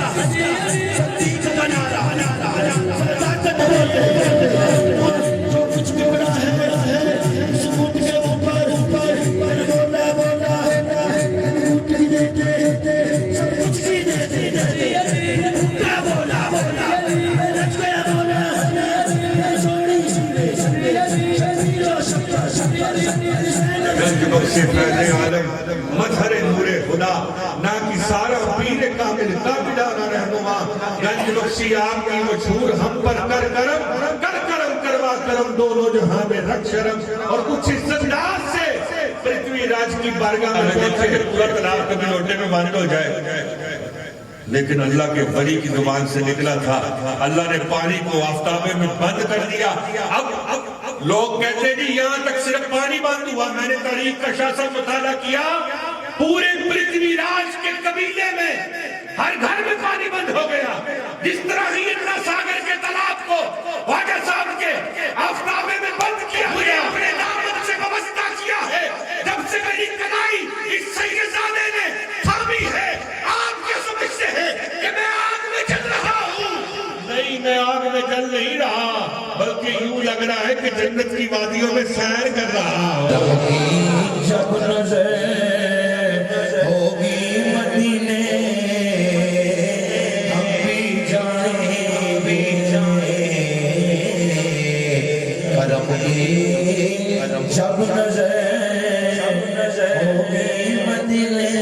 صدیق بنا رہا صداقت جو کچھ بگڑا ہے اس اونٹ کے اوپر بولا اونٹ کی دیتے سب کچھ کی دیتے بولا رچ گیا بولا گنج بخشِ فیض عالم مظہر نور خدا نا کی سارا پیر کامل تابدارہ رہنما گنج بخشی آپ کی مشہور ہم پر کر کرم کروا کرم دونوں جہاں میں رکھ شرم اور کچھ اس انداز سے پرتھوی راج کی بارگاہ میں پہنچے کہ پورا تالاب کبھی لوٹے میں بند ہو جائے لیکن اللہ کے ولی کی زبان سے نکلا تھا اللہ نے پانی کو آفتابے میں بند کر دیا اب لوگ کہتے جی یہاں تک صرف پانی بند ہوا میں نے تاریخ کا شاہ سا مطالعہ کیا پورے پرتھوی راج کے قبیلے میں ہر گھر میں پانی بند ہو گیا جس طرح ہیرنا ساگر کے تالاب کو واجہ صاحب کے آفتابے میں بند کیا گیا اپنے دامن سے وابستہ کیا ہے جب سے میری کلائی اس سید زادے نے تھامی ہے آپ کے سمجھ سے ہے کہ میں آگ میں چل رہا ہوں نہیں میں آگ میں چل نہیں رہا بلکہ یوں لگ رہا ہے کہ جنت کی وادیوں میں سیر کر رہا ہوں جب نظر ہوگی مدینے ہم بھی جائیں کرم کی جب نظر ہوگی مدینے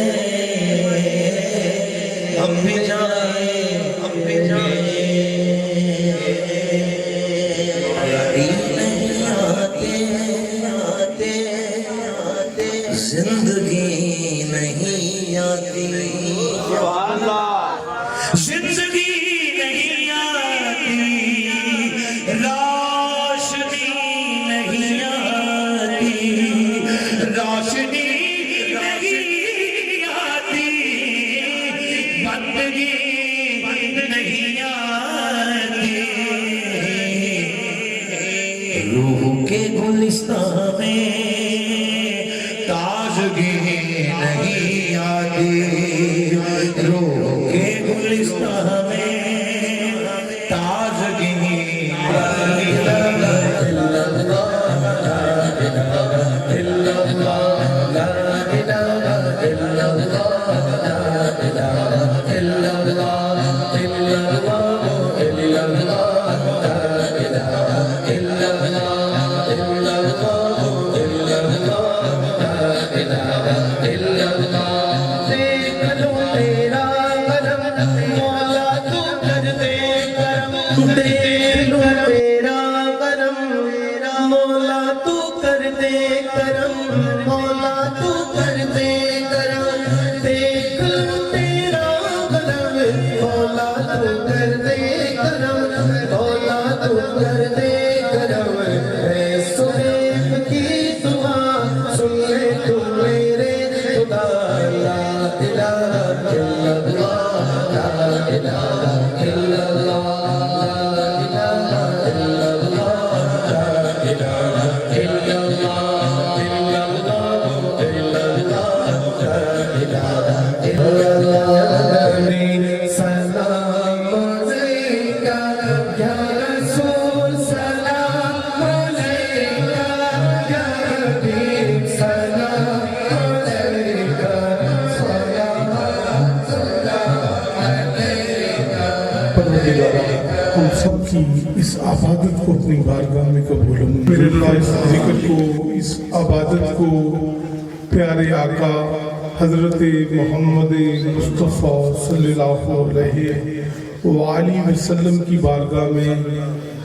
ہم بھی جائیں زندگی نہیں آتی زندگی نہیں آتی روشنی نہیں آتی روشنی نہیں آتی بندگی نہیں آتی روح کے گلستان میں تازگی نہیں آتی روح کے گلستان میں تازگی ہم سب کی اس عبادت کو اپنی بارگاہ میں قبول میرے اللہ اس ذکر کو اس عبادت کو پیارے آقا حضرت محمد مصطفیٰ صلی اللہ علیہ وآلہ وسلم کی بارگاہ میں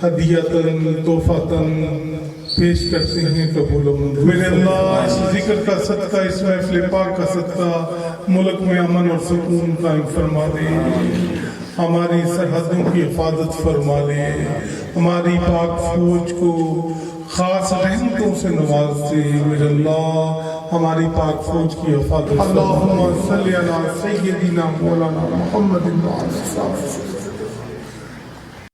ہدیتاً تحفاتاً پیش کرتے ہیں قبول و منظور میرے اللہ اس ذکر کا صدقہ اس محفل پاک کا صدقہ ملک میں امن اور سکون قائم فرما دے ہماری سرحدوں کی حفاظت فرما لے ہماری پاک فوج کو خاص رحمتوں سے نواز دے میرے اللہ ہماری پاک فوج کی حفاظت اللہم صلی علی سیدنا مولانا محمد